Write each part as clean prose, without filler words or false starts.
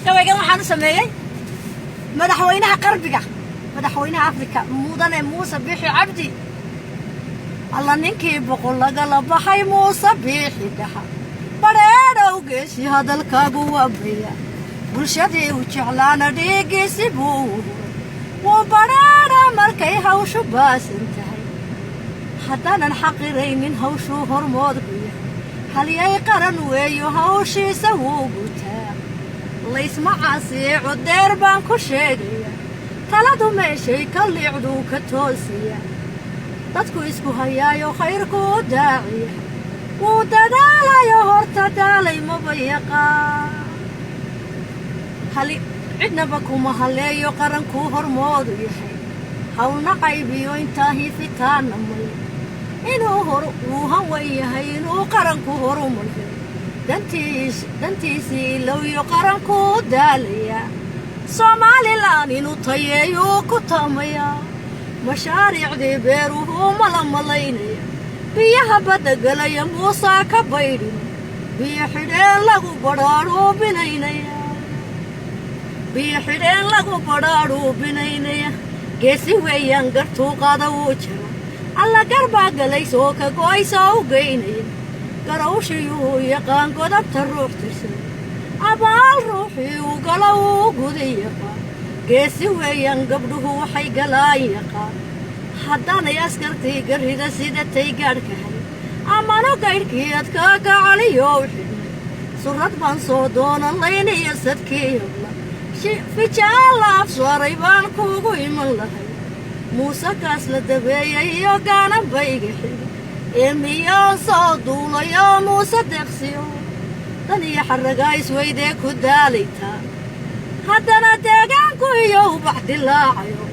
gabaygan waxaan u sameeyay madaxweynaha qarbiga madaxweynaha Afrika mudane Muuse Biixi Cabdi alla ninkii boqol lagala baxay Muuse Biixi dhaha bareerow geesi hadalkaagu waabaya bulshadii u jeclaana dhigiisi buu wuu bareera markay hawshu baasan tahay haddaanan xaqiraynin hawshu hormood ku yahay halyay qaran weeyo hawshiisa wuu gutaa laysma caasiye codeer baan ku sheegaya taladu meeshay ka liicduu ka toosiya dadku isku hayaayo khayrku u daaciya wuu dadaalayo horta daalay maba yaqaan hali cidnaba kuma haleeyo qarankuu hormoodu yahay hawlna qaybiyo intaa hiifitaana may inuu uu hawan yahay inuu qaranku horumaryo dantiisii ilowyo qarankuu daalaya Somaliland inuu tayeeyuu ku tamaya mashaariicdii beeruhu malamallaynaya biyaha badda galaya Muuse ka baydhin biyo xidheen lagu badhaadhuubinaynaya geesi weeyaan gartuu qaada wuu jiro alla garbaa galay soo ka go'aysa u geynaya garawshiyuu yaqaan godabta ruux tirsan abaal ruuxii u gala uu guda yaqaan geesi weeyaan gabdhuhu waxay galaan yaqaan haddaanay askartii garrida sidatay gaadhkahay amano gaydhkii adkaa gacaliyow xidhnay surrad baan soo doonan layniyo sadkii habla fijaan la afsaaray baan kuugu iman lahay Muuse kaas la dabeeyay iyo gaanan bayga xidhi ee miyaan soo duulayo Muuse deeqsiyo dan iyo xarragaa isweydee ku daalaytaa haddana deegaanku iyo ubax dilaacayo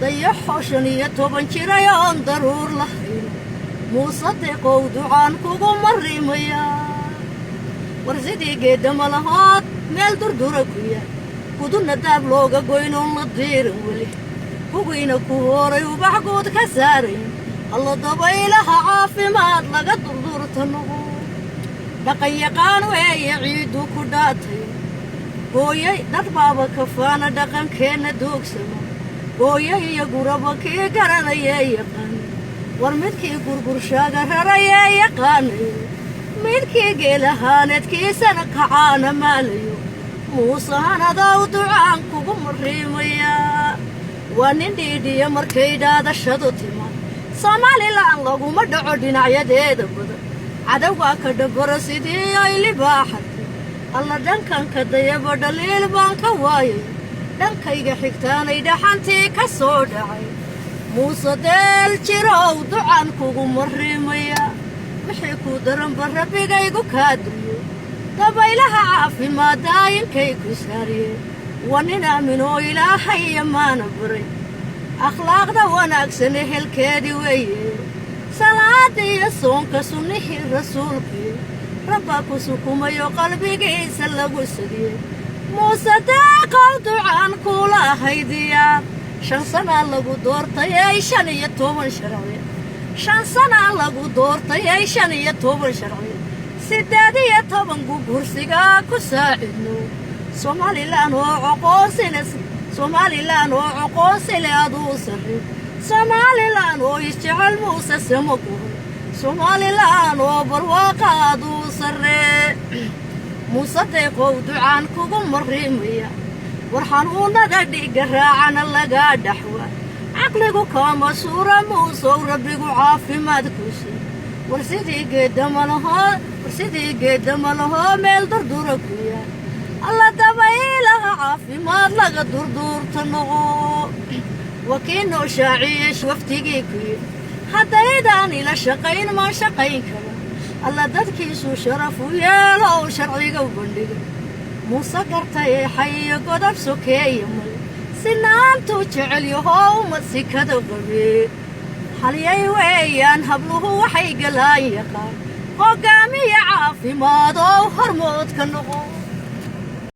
dayaxo 15 jiray oon daruur lahayn Muuse deeqow ducaan kugu marrimaya war sidii geedama lahood meel durdura ku yaal kuduna daab looga goynoon la diiran weli hugayna ku horay ubax guud ka saarayn alla dabaylaha caafimaad laga durdurta noqo dhaqan yaqaan weeye ciidu ku dhaatay hooyay dad baaba kafaana dhaqankeenna doogsamo hooyay iyo guraba kii garanayee yaqaan war midkii gurgurshaaga rarayee yaqaanayo midkii geelahaaneedkiisana kacaana maalayo Muuse hanadow ducaan kugu marrimaya waa nin dhiidhiya markay dhaadashadu timaad Somaliland laguma dhaco dhinacyadeeda badan cadawgaa ka dhabbara sidii ay libaaxatay alla dhankanka dayaba dhaliil baan ka waayay dhankayga xigtaanay dhaxantii ka soo dhacay Muuse deel jirow ducaan kugu marrimaya wixii ku daranba rabbigaygu kaa duyo dabaylaha caafimaad daayinkay ku saariyeen waa nin aaminoo ilaahay yamaana baray akhlaaqda wanaagsan ehelkeedii weeye salaada iyo soonka sunnihii rasuulkii rabbaa ku sukumayo qalbigiisa lagu sadiyey Muuse deeqow ducaan kula haydiya 5 sana lagu doortay 15 sharci 5 sana lagu doortay 15 sharci 18 gursiga ku saacidno Somaliland oo aqoonsile aduu sarri Somaliland oo isjecel Muuse samagu Somaliland oo barwaaqa aduu sarre Muuse deeqow ducaan kugu marrimaya war xanuunada dhiigga raacana laga dhaxwa caqligu kama suura Muuse rabbigu caafimaad ku sii war sidii geedama lahoo meel durdura ku yaal alla dabaylaha caafimaad laga durdurta noqo wakiinoo shaaciye waftigii ku yidhi haddaydaan ila shaqayn ma shaqayn kara alla dadkiisu sharaf u yeelo sharciga u bandhiga Muuse gartay xayiyo godab sokeeye mal sinaantu jecel yahow masikada qabee halyay weeyaan habluhu waxay galaan yaqaan hogaamiye caafimaad oo hormood ka noqo